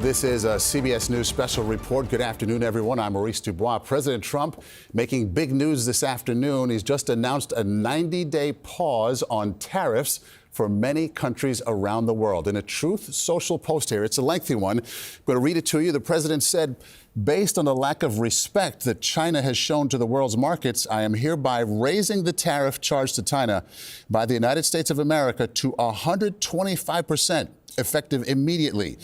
This is a CBS News special report. Good afternoon, everyone. I'm Maurice Dubois. President Trump making big news this afternoon. He's just announced a 90-day pause on tariffs for many countries around the world. In a Truth Social post here, it's a lengthy one. I'm going to read it to you. The president said, based on the lack of respect that China has shown to the world's markets, I am hereby raising the tariff charged to China by the United States of America to 125%, effective immediately.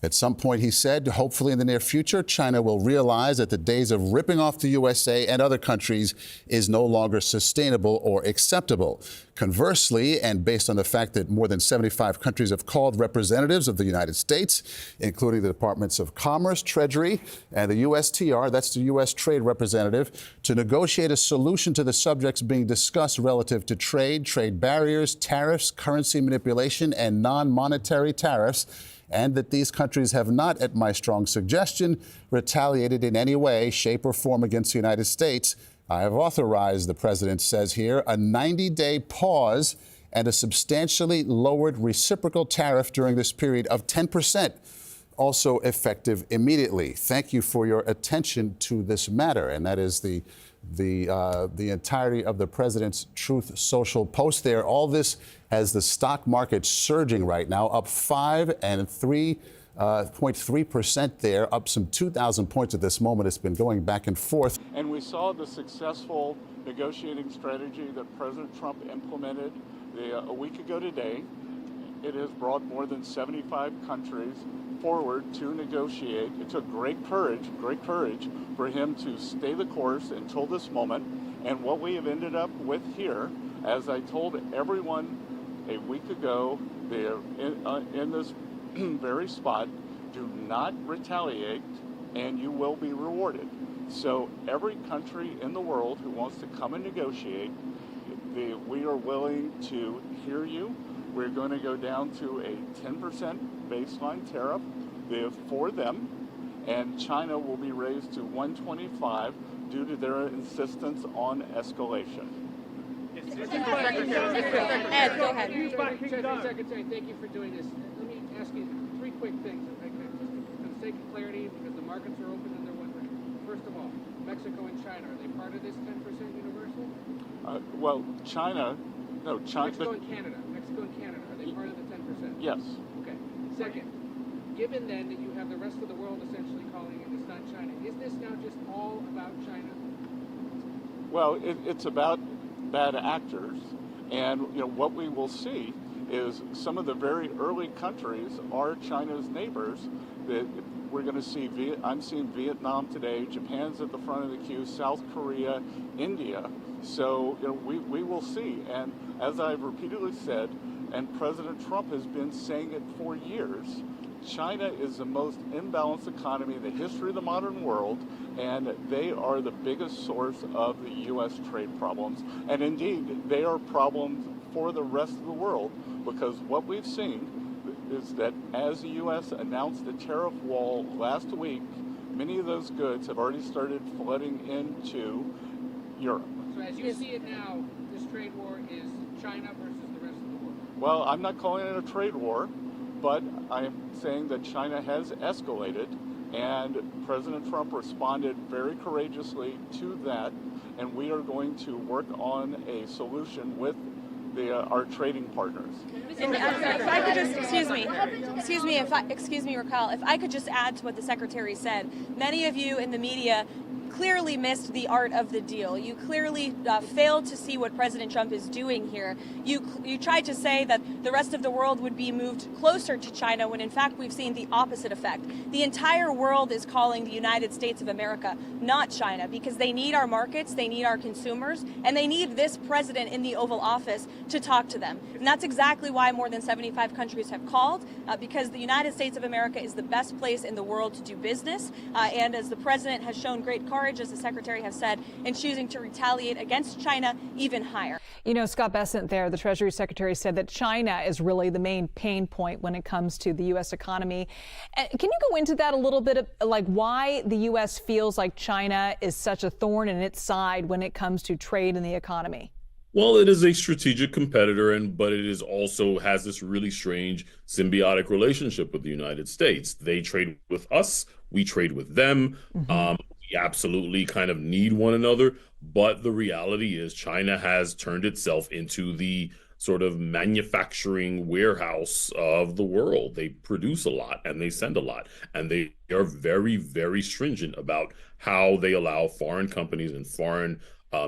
At some point, he said, hopefully in the near future, China will realize that the days of ripping off the USA and other countries is no longer sustainable or acceptable. Conversely, and based on the fact that more than 75 countries have called representatives of the United States, including the Departments of Commerce, Treasury, and the USTR, that's the U.S. Trade Representative, to negotiate a solution to the subjects being discussed relative to trade, trade barriers, tariffs, currency manipulation, and non-monetary tariffs, and that these countries have not, at my strong suggestion, retaliated in any way, shape, or form against the United States. I have authorized, the president says here, a 90-day pause and a substantially lowered reciprocal tariff during this period of 10%, also effective immediately. Thank you for your attention to this matter. And that is the entirety of the president's Truth Social post there. All this has the stock market surging right now, up 5 and 3.3% there, up some 2,000 points at this moment. It's been going back and forth. And we saw the successful negotiating strategy that President Trump implemented a week ago today. It has brought more than 75 countries forward to negotiate. It took great courage for him to stay the course until this moment. And what we have ended up with here, as I told everyone a week ago, they're in this very spot, do not retaliate and you will be rewarded. So every country in the world who wants to come and negotiate, we are willing to hear you. We're going to go down to a 10% baseline tariff for them, and China will be raised to 125 due to their insistence on escalation. Ed, go ahead. Secretary, thank you for doing this. Let me ask you 3 quick things, if I could, just for the sake of clarity, because the markets are open and they're wondering. First of all, Mexico and China, are they part of this 10% universal? Mexico and Canada, are they part of the 10%? Yes. Okay. Second, given then that you have the rest of the world essentially calling it, it's not China, is this now just all about China? Well, it's about bad actors, and what we will see is some of the very early countries are China's neighbors. That we're going to see. I'm seeing Vietnam today. Japan's at the front of the queue. South Korea, India. So we will see. And as I've repeatedly said, and President Trump has been saying it for years, China is the most imbalanced economy in the history of the modern world, and they are the biggest source of the U.S. trade problems. And indeed, they are problems for the rest of the world, because what we've seen is that as the U.S. announced the tariff wall last week, many of those goods have already started flooding into Europe. So as you see it now, this trade war is China versus the rest of the world? Well, I'm not calling it a trade war, but I am saying that China has escalated, and President Trump responded very courageously to that, and we are going to work on a solution with our trading partners. And, if I could just, excuse me, Raquel, if I could just add to what the Secretary said. Many of you in the media clearly missed the art of the deal. You clearly failed to see what President Trump is doing here. You tried to say that the rest of the world would be moved closer to China when in fact we've seen the opposite effect. The entire world is calling the United States of America, not China, because they need our markets, they need our consumers, and they need this president in the Oval Office to talk to them. And that's exactly why more than 75 countries have called, because the United States of America is the best place in the world to do business. And as the president has shown great courage, as the Secretary has said, in choosing to retaliate against China even higher. You know, Scott Bessent there, the Treasury Secretary, said that China is really the main pain point when it comes to the U.S. economy. Can you go into that a little bit, like why the U.S. feels like China is such a thorn in its side when it comes to trade and the economy? Well, it is a strategic competitor, but it is also has this really strange symbiotic relationship with the United States. They trade with us, we trade with them. We absolutely kind of need one another. But the reality is, China has turned itself into the sort of manufacturing warehouse of the world. They produce a lot and they send a lot, and they are very, very stringent about how they allow foreign companies and foreign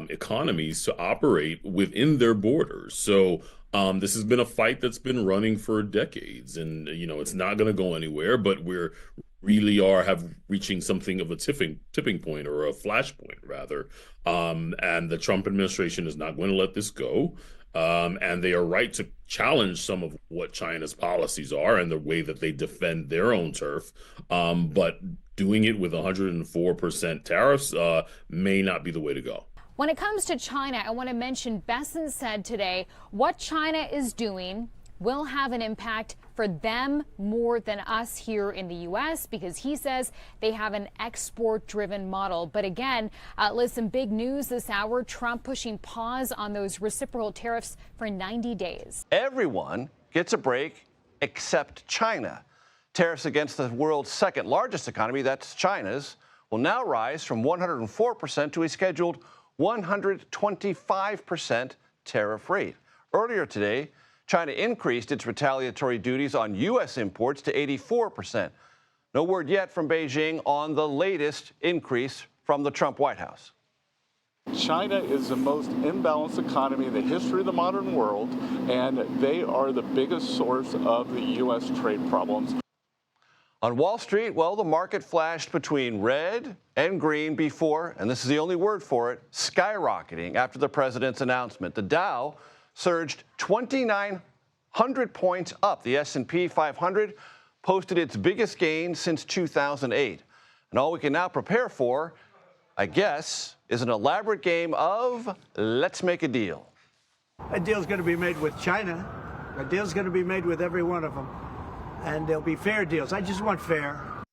economies to operate within their borders. So this has been a fight that's been running for decades, and it's not going to go anywhere. But we're really have reaching something of a tipping point, or a flashpoint rather. And the Trump administration is not going to let this go. And they are right to challenge some of what China's policies are and the way that they defend their own turf. But doing it with 104% tariffs may not be the way to go. When it comes to China, I want to mention Besson said today what China is doing will have an impact for them more than us here in the U.S. because he says they have an export-driven model. But again, listen, big news this hour, Trump pushing pause on those reciprocal tariffs for 90 days. Everyone gets a break except China. Tariffs against the world's second largest economy, that's China's, will now rise from 104% to a scheduled 125% tariff rate. Earlier today, China increased its retaliatory duties on U.S. imports to 84%. No word yet from Beijing on the latest increase from the Trump White House. China is the most imbalanced economy in the history of the modern world, and they are the biggest source of the U.S. trade problems. On Wall Street, well, the market flashed between red and green before, and this is the only word for it, skyrocketing after the president's announcement. The Dow surged 2,900 points up. The S&P 500 posted its biggest gain since 2008. And all we can now prepare for, I guess, is an elaborate game of let's make a deal. A deal's going to be made with China. A deal's going to be made with every one of them. And there'll be fair deals. I just want fair. I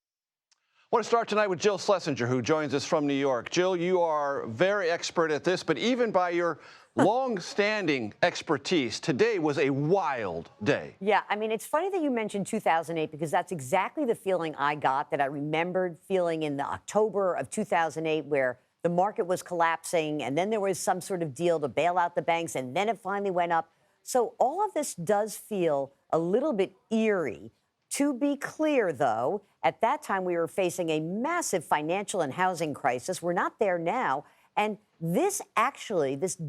want to start tonight with Jill Schlesinger, who joins us from New York. Jill, you are very expert at this, but even by your long-standing expertise, today was a wild day. Yeah, I mean, it's funny that you mentioned 2008 because that's exactly the feeling I got, that I remembered feeling in the October of 2008 where the market was collapsing and then there was some sort of deal to bail out the banks and then it finally went up. So all of this does feel a little bit eerie. To be clear, though, at that time we were facing a massive financial and housing crisis. We're not there now. And this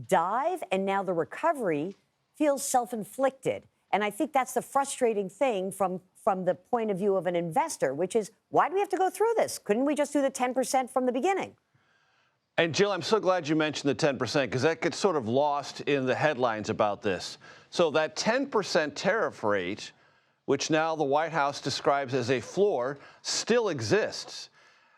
dive and now the recovery feels self-inflicted. And I think that's the frustrating thing from the point of view of an investor, which is, why do we have to go through this? Couldn't we just do the 10% from the beginning? And Jill, I'm so glad you mentioned the 10% because that gets sort of lost in the headlines about this. So that 10% tariff rate, which now the White House describes as a floor, still exists.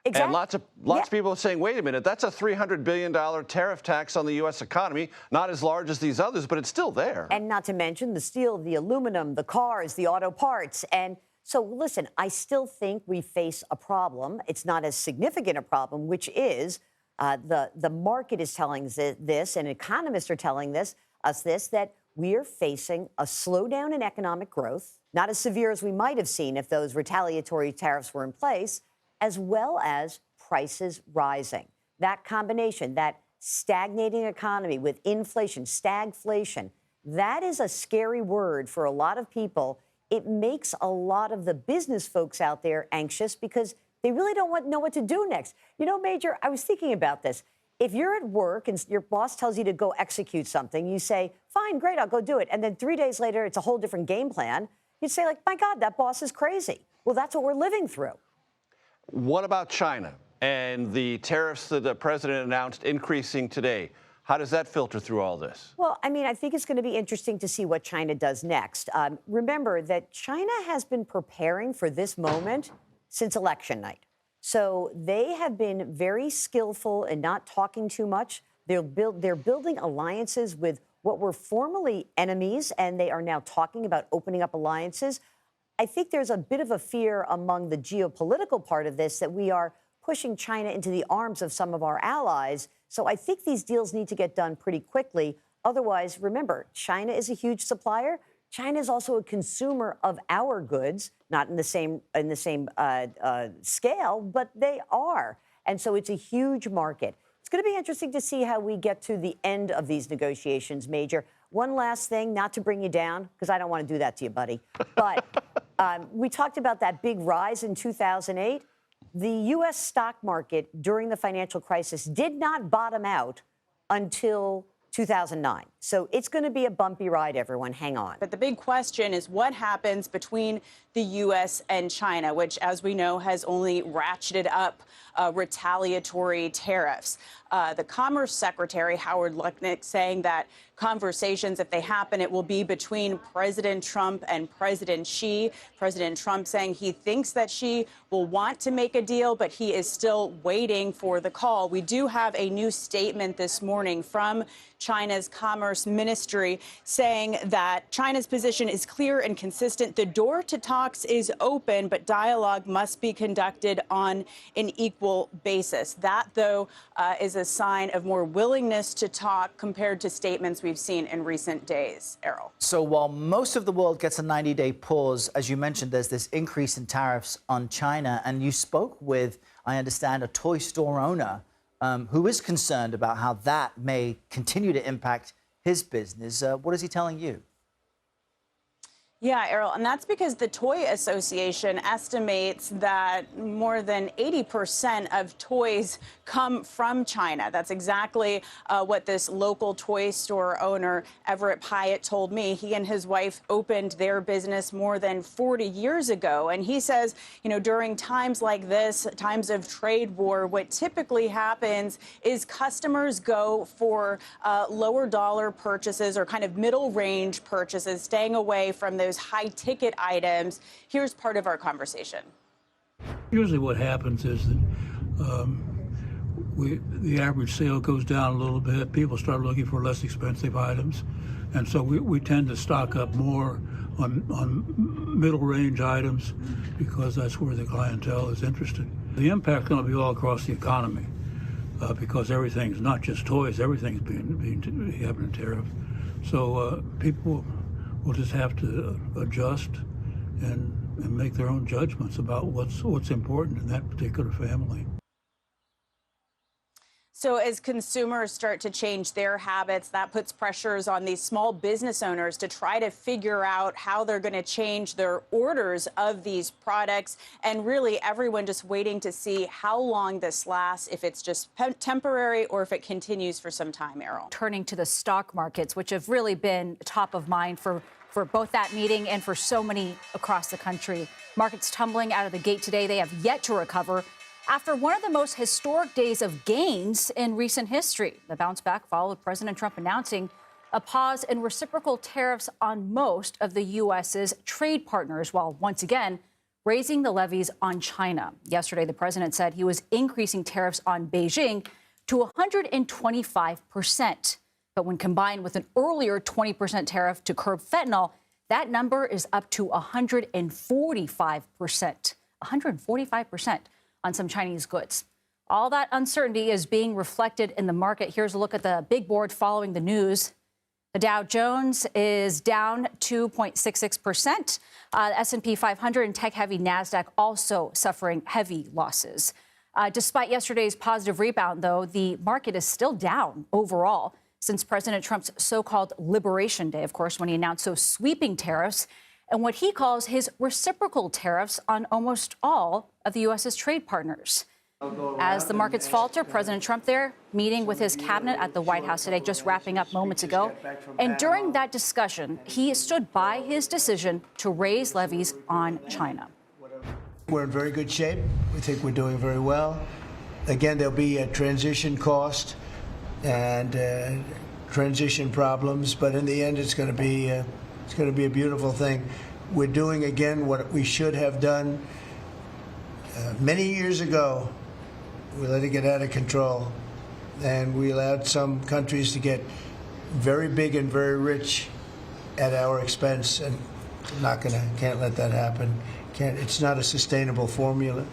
Exactly. And lots of people are saying, wait a minute, that's a $300 billion tariff tax on the U.S. economy, not as large as these others, but it's still there. And not to mention the steel, the aluminum, the cars, the auto parts. And so, listen, I still think we face a problem. It's not as significant a problem, which is the market is telling this, and economists are telling us that we are facing a slowdown in economic growth, not as severe as we might have seen if those retaliatory tariffs were in place, as well as prices rising. That combination, that stagnating economy with inflation, stagflation, that is a scary word for a lot of people. It makes a lot of the business folks out there anxious because they really don't know what to do next. You know, Major, I was thinking about this. If you're at work and your boss tells you to go execute something, you say, fine, great, I'll go do it. And then 3 days later, it's a whole different game plan. You'd say, like, my God, that boss is crazy. Well, that's what we're living through. What about China and the tariffs that the president announced increasing today? How does that filter through all this? Well, I mean, I think it's going to be interesting to see what China does next. Remember that China has been preparing for this moment since election night. So they have been very skillful in not talking too much. They're building alliances with what were formerly enemies, and they are now talking about opening up alliances. I think there's a bit of a fear among the geopolitical part of this that we are pushing China into the arms of some of our allies. So I think these deals need to get done pretty quickly. Otherwise, remember, China is a huge supplier. China is also a consumer of our goods, not in the same scale, but they are. And so it's a huge market. It's going to be interesting to see how we get to the end of these negotiations, Major. One last thing, not to bring you down, because I don't want to do that to you, buddy. But we talked about that big rise in 2008. The U.S. stock market during the financial crisis did not bottom out until 2009. So it's going to be a bumpy ride, everyone. Hang on. But the big question is what happens between the U.S. and China, which, as we know, has only ratcheted up retaliatory tariffs. The Commerce Secretary, Howard Lutnick, saying that conversations, if they happen, it will be between President Trump and President Xi. President Trump saying he thinks that Xi will want to make a deal, but he is still waiting for the call. We do have a new statement this morning from China's Commerce Ministry saying that China's position is clear and consistent. The door to talks is open, but dialogue must be conducted on an equal basis. That, though, is a sign of more willingness to talk compared to statements we've seen in recent days. Errol. So while most of the world gets a 90-day pause, as you mentioned, there's this increase in tariffs on China. And you spoke with, I understand, a toy store owner who is concerned about how that may continue to impact his business. What is he telling you? Yeah, Errol, and that's because the Toy Association estimates that more than 80% of toys come from China. That's exactly what this local toy store owner, Everett Pyatt, told me. He and his wife opened their business more than 40 years ago. And he says, you know, during times like this, times of trade war, what typically happens is customers go for lower dollar purchases or kind of middle range purchases, staying away from those high ticket items. Here's part of our conversation. Usually what happens is that the average sale goes down a little bit. People start looking for less expensive items. And so we tend to stock up more on middle range items because that's where the clientele is interested. The impact is going to be all across the economy because everything's not just toys, everything's having a tariff. So people will just have to adjust and make their own judgments about what's important in that particular family. So as consumers start to change their habits, that puts pressures on these small business owners to try to figure out how they're going to change their orders of these products. And really everyone just waiting to see how long this lasts, if it's just temporary or if it continues for some time, Errol. Turning to the stock markets, which have really been top of mind for both that meeting and for so many across the country. Markets tumbling out of the gate today. They have yet to recover after one of the most historic days of gains in recent history. The bounce back followed President Trump announcing a pause in reciprocal tariffs on most of the U.S.'s trade partners, while once again raising the levies on China. Yesterday, the president said he was increasing tariffs on Beijing to 125%. But when combined with an earlier 20% tariff to curb fentanyl, that number is up to 145%. 145% on some Chinese goods. All that uncertainty is being reflected in the market. Here's a look at the big board following the news. The Dow Jones is down 2.66%. S&P 500 and tech-heavy NASDAQ also suffering heavy losses. Despite yesterday's positive rebound, though, the market is still down overall since President Trump's so-called Liberation Day, of course, when he announced those sweeping tariffs and what he calls his reciprocal tariffs on almost all of the U.S.'s trade partners. As the markets falter, President Trump there meeting with his cabinet at the White House today, just wrapping up moments ago. And during that discussion, he stood by his decision to raise levies on China. We're in very good shape. We think we're doing very well. Again, there'll be a transition cost and transition problems, but in the end, it's going to be a beautiful thing. We're doing again what we should have done many years ago. We let it get out of control, and we allowed some countries to get very big and very rich at our expense, and can't let that happen. It's not a sustainable formula.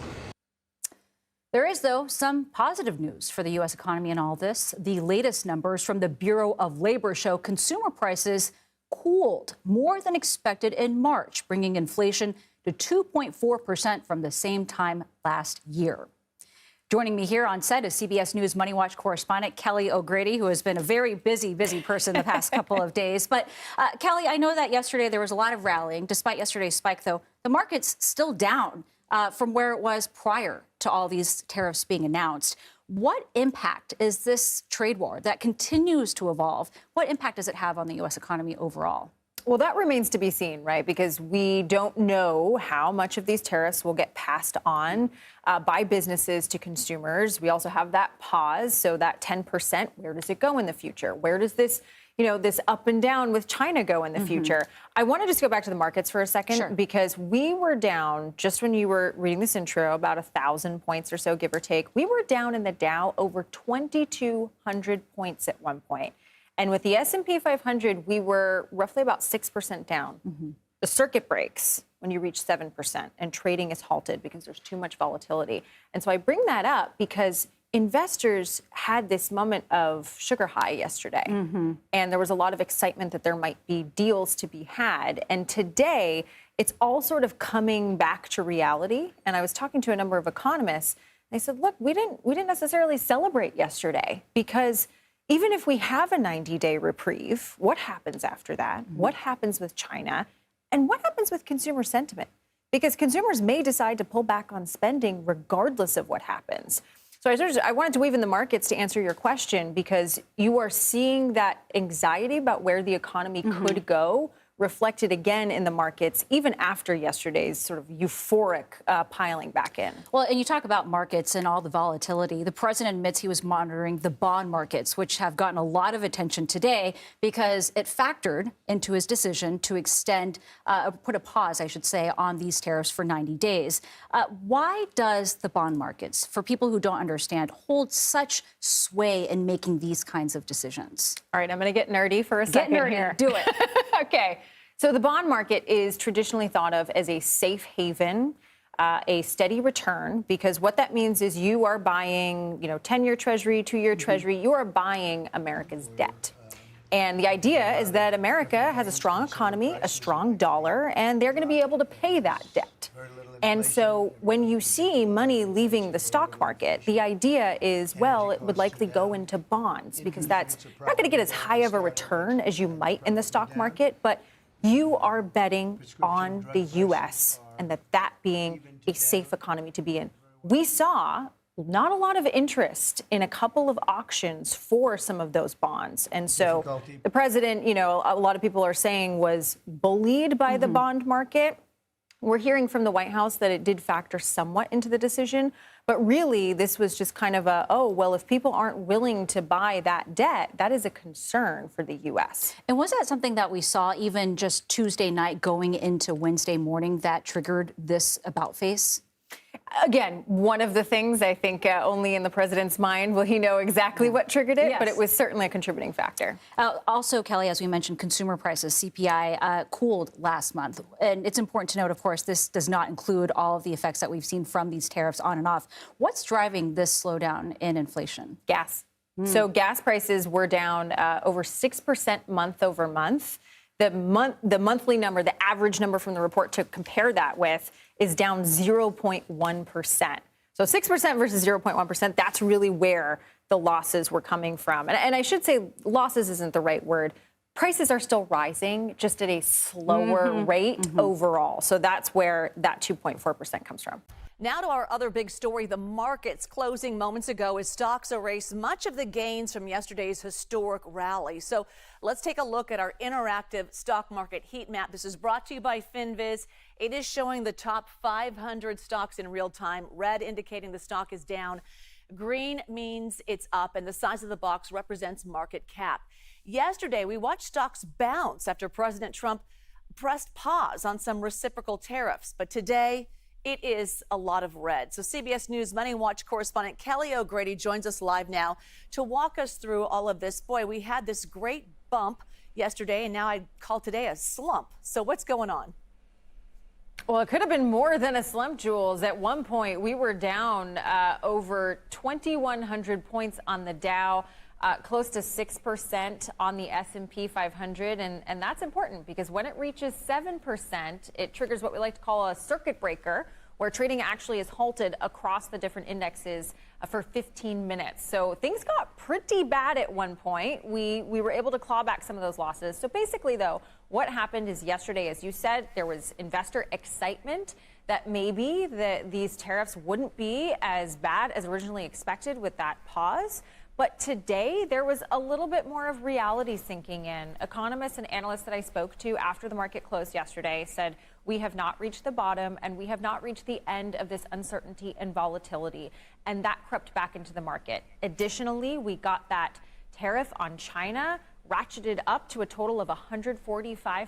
There is, though, some positive news for the U.S. economy in all this. The latest numbers from the Bureau of Labor show consumer prices cooled more than expected in March, bringing inflation to 2.4% from the same time last year. Joining me here on set is CBS News Money Watch correspondent Kelly O'Grady, who has been a very busy person the past couple of days. But Kelly, I know that yesterday there was a lot of rallying. Despite yesterday's spike, though, the market's still down from where it was prior to all these tariffs being announced. What impact is this trade war that continues to evolve? What impact does it have on the U.S. economy overall? Well, that remains to be seen, right? Because we don't know how much of these tariffs will get passed on by businesses to consumers. We also have that pause. So that 10%, where does it go in the future? Where does this, this up and down with China go in the future? I want to just go back to the markets for a second, because we were down, just when you were reading this intro, about 1,000 points or so, give or take. We were down in the Dow over 2,200 points at one point. And with the S&P 500, we were roughly about 6% down. The circuit breaks when you reach 7%, and trading is halted because there's too much volatility. And so I bring that up because investors had this moment of sugar high yesterday. And there was a lot of excitement that there might be deals to be had. And today, it's all sort of coming back to reality. And I was talking to a number of economists. They said, look, we didn't necessarily celebrate yesterday, because even if we have a 90-day reprieve, what happens after that? What happens with China? And what happens with consumer sentiment? Because consumers may decide to pull back on spending regardless of what happens. So I wanted to weave in the markets to answer your question, because you are seeing that anxiety about where the economy could go reflected again in the markets, even after yesterday's sort of euphoric piling back in. Well, and you talk about markets and all the volatility. The president admits he was monitoring the bond markets, which have gotten a lot of attention today because it factored into his decision to extend, put a pause, I should say, on these tariffs for 90 days. Why does the bond markets, for people who don't understand, hold such sway in making these kinds of decisions? All right, I'm going to get nerdy for a second here. Do it. Okay. So the bond market is traditionally thought of as a safe haven, a steady return, because what that means is you are buying, 10-year Treasury, 2-year Treasury, you are buying America's debt. And the idea is that America has a strong economy, a strong dollar, and they're going to be able to pay that debt. And so when you see money leaving the stock market, the idea is, well, it would likely go into bonds, because that's not going to get as high of a return as you might in the stock market, but you are betting on the U.S. and that being a safe economy to be in. We saw not a lot of interest in a couple of auctions for some of those bonds. And so the president, a lot of people are saying, was bullied by the bond market. We're hearing from the White House that it did factor somewhat into the decision. But really, this was just kind of if people aren't willing to buy that debt, that is a concern for the U.S. And was that something that we saw even just Tuesday night going into Wednesday morning that triggered this about face? Again, one of the things I think only in the president's mind will he know exactly what triggered it, but it was certainly a contributing factor. Also, Kelly, as we mentioned, consumer prices, CPI, cooled last month. And it's important to note, of course, this does not include all of the effects that we've seen from these tariffs on and off. What's driving this slowdown in inflation? Gas. So gas prices were down over 6% month over month. The monthly number, the average number from the report to compare that with, is down 0.1%. So 6% versus 0.1%, that's really where the losses were coming from. And I should say losses isn't the right word. Prices are still rising, just at a slower rate overall. So that's where that 2.4% comes from. Now to our other big story. The markets closing moments ago as stocks erased much of the gains from yesterday's historic rally. So let's take a look at our interactive stock market heat map. This is brought to you by FinViz. It is showing the top 500 stocks in real time. Red indicating the stock is down. Green means it's up, and the size of the box represents market cap. Yesterday, we watched stocks bounce after President Trump pressed pause on some reciprocal tariffs. But today, it is a lot of red. So CBS News Money Watch correspondent Kelly O'Grady joins us live now to walk us through all of this. Boy, we had this great bump yesterday, and now I'd call today a slump. So what's going on? Well, it could have been more than a slump, Jules. At one point, we were down over 2,100 points on the Dow, close to 6% on the S&P 500. And that's important because when it reaches 7%, it triggers what we like to call a circuit breaker, where trading actually is halted across the different indexes for 15 minutes. So things got pretty bad at one point. We were able to claw back some of those losses. So basically, though, what happened is yesterday, as you said, there was investor excitement that maybe these tariffs wouldn't be as bad as originally expected with that pause. But today, there was a little bit more of reality sinking in. Economists and analysts that I spoke to after the market closed yesterday said, we have not reached the bottom and we have not reached the end of this uncertainty and volatility. And that crept back into the market. Additionally, we got that tariff on China ratcheted up to a total of 145%,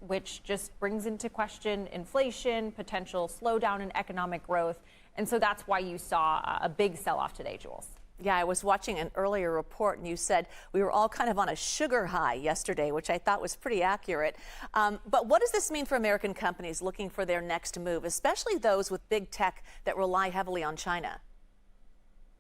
which just brings into question inflation, potential slowdown in economic growth. And so that's why you saw a big sell-off today, Jules. Yeah, I was watching an earlier report, and you said we were all kind of on a sugar high yesterday, which I thought was pretty accurate. But what does this mean for American companies looking for their next move, especially those with big tech that rely heavily on China?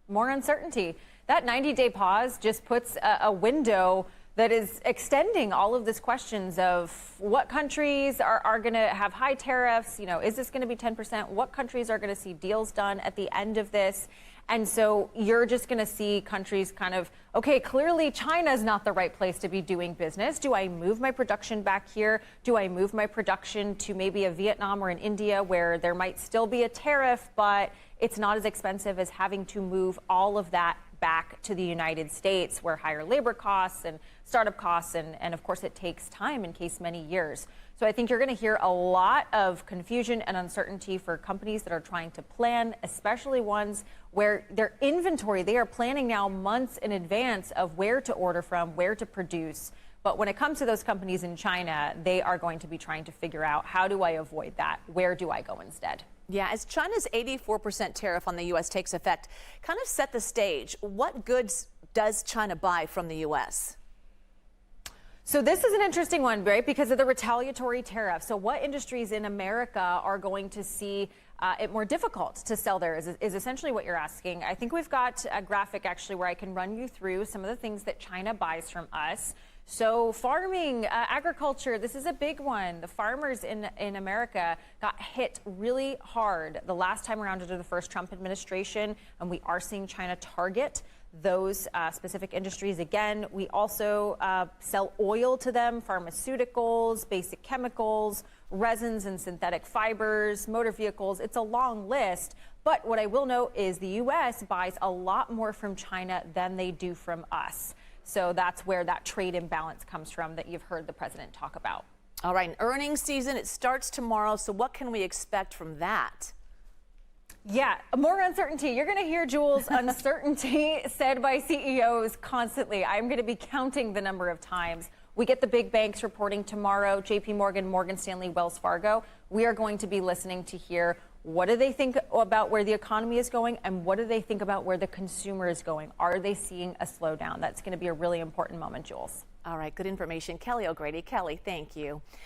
More uncertainty. That 90-day pause just puts a window that is extending all of these questions of what countries are going to have high tariffs. You know, is this going to be 10%? What countries are going to see deals done at the end of this? And so you're just going to see countries kind of, okay, clearly China's not the right place to be doing business. Do I move my production back here? Do I move my production to maybe a Vietnam or an India where there might still be a tariff, but it's not as expensive as having to move all of that back to the United States, where higher labor costs and startup costs, and of course it takes time, in case many years. So I think you're going to hear a lot of confusion and uncertainty for companies that are trying to plan, especially ones where their inventory, they are planning now months in advance of where to order from, where to produce. But when it comes to those companies in China, they are going to be trying to figure out, how do I avoid that? Where do I go instead? Yeah, as China's 84% tariff on the U.S. takes effect, kind of set the stage. What goods does China buy from the U.S.? So this is an interesting one, right? Because of the retaliatory tariff. So what industries in America are going to see it more difficult to sell there is essentially what you're asking. I think we've got a graphic actually where I can run you through some of the things that China buys from us. So farming, agriculture, this is a big one. The farmers in America got hit really hard the last time around under the first Trump administration, and we are seeing China target those specific industries. Again, we also sell oil to them, pharmaceuticals, basic chemicals, resins and synthetic fibers, motor vehicles. It's a long list. But what I will note is the U.S. buys a lot more from China than they do from us. So that's where that trade imbalance comes from that you've heard the president talk about. All right, earnings season, it starts tomorrow. So what can we expect from that? Yeah, more uncertainty. You're going to hear, Jules, uncertainty said by CEOs constantly. I'm going to be counting the number of times. We get the big banks reporting tomorrow, JP Morgan, Morgan Stanley, Wells Fargo. We are going to be listening to hear, what do they think about where the economy is going, and what do they think about where the consumer is going? Are they seeing a slowdown? That's going to be a really important moment, Jules. All right, good information. Kelly O'Grady. Kelly, thank you.